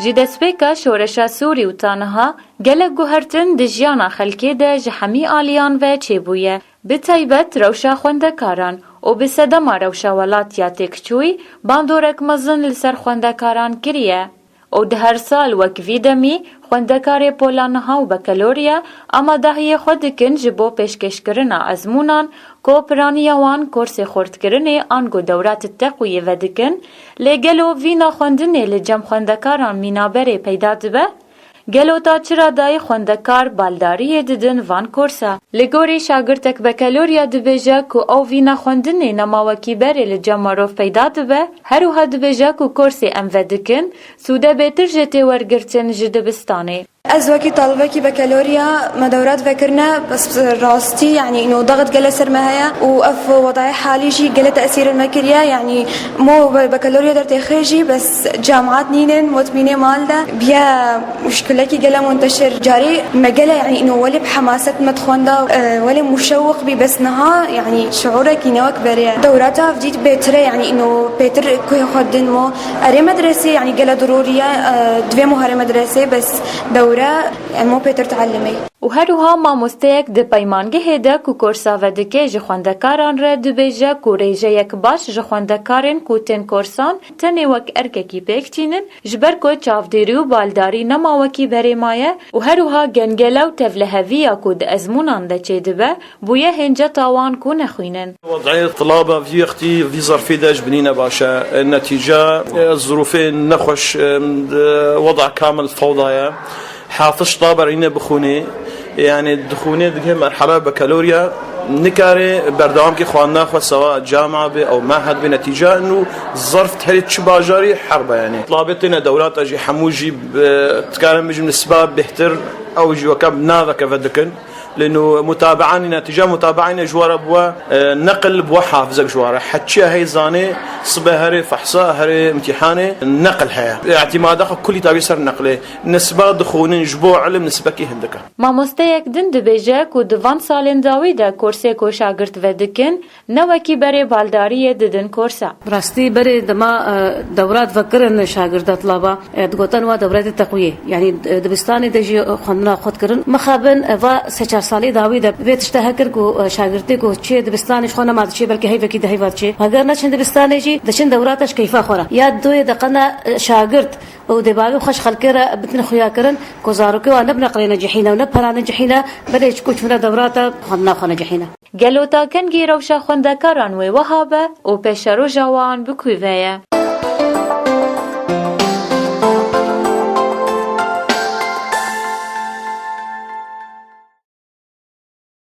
جی دەستپێکە شۆرەشە سووری و تانەها gelek guhertin di jiyana xelkê de ji hemî aliyan ve çêbûye. Bi taybet rewşa xwendekaran û bi sedema rewşa welatiya têkçûyî bandorek mezin li ser xwendekaran kiriye. û di her sal wek vî demî xwendekarê Pola Niha û Bakalorya amadehiyê xwe dikin ji bo pêşkêşkirina ezmûnan ku piraniya wan korsê xortkirinê an ku dewrata teqûyê vedikin, lê gelo vîna xwendinê li cem xwendekaran mînaberê peyda dibe? Gelo ta çira dayê xwendekar baldariyê didin van korsa. Li gorî şagirtek Bakalorya dibêje ku ew vîna xwendinê nemawekî berê li cem mirov peyda dibe, herûha dibêje ku korsê em vedikin, sûde bêtir ji têwergirtin ji dibistanê. از وكي طالبكي بكالوريا ما دورات فكرنا بس راستي يعني انه ضغط جلس سرماها واف وضعي حالي شي قل تاثير المكريه يعني مو بكالوريا درت خريجي بس جامعات نينن متمينه مالدا بيا مشكلتي قل منتشر جاري مجال يعني انه ولي بحماسه مدخوندا ولي مشوق بي بس نها يعني شعورك ينوك بري دوراتها فديت بيتر يعني انه بيتر كوي خدن مو اري مدرسه يعني قل ضروريه دوي مو هري مدرسه بس مو بيتر تعلمي و هروها مامۆستەیەک di peymangehê de ku korsa vedike ji xwendekaran re dibêje ku rêjeyek baş ji xwendekarên ku tên korsan tenê wek erkekî pêkçînin ji ber ku çavdêrî û baldarî nemawekî berê maye û herûha gengelew tevliheviya ku di ezmûnan de çêdibe bûye hênceta wan ku nexwînin. وضعية الطلابة في وقتي في ظرفي داج بنينا باشا النتيجة الظروفين نخوش وضع كامل فوضى حافظ طابر إنه بخوني يعني دخوني دقيقة مرحلة بكالوريا نكاري بردوام كي خواننا خو سواء جامعة بي أو معهد بنتيجة إنه ظرف تهريت شباجاري حربة يعني طلابتنا دورات أجي حموجي تكارم بيجي من السباب بيحتر أو يجي وكاب ناذا كفدكن لأنه متابعاني نتيجة متابعين جوار بوا نقل بوا حافظك جوار حتى هي زاني صبه هري فحصاء هري امتحاني نقل هيا اعتمادك كل تابيسر نقله نسبة دخولين جبو علم نسبة كي هندك مامۆستەیەک din dibêje ku di van salên dawî de korsê ku şagirt vedikin newekî berê baldariyê didin korsa. راستي بري دما دورات فكرن شاگرد طلبه دگوتن و دورات تقويه يعني دبستاني دجي خوندنا خود کرن مخابن و سچار سالي داوي د بيت اشتهكر کو شاگردي کو چه دبستاني خونه ما چه بلکه هي وکي د هي ورچه اگر نه چند دبستاني جي دشن دوراتش كيفا خورا يا دوی دقنا شاگرد او د باغ خوش خلکره بتن خویا کرن کو زارو کو نه بنقل نجحينا و نه پران نجحينا بلش کو چونه دورات خوندنا خو نجحينا Gelo ta kengî rewşa xwendekaran wê wiha be û pêşeroja wan bikûveye.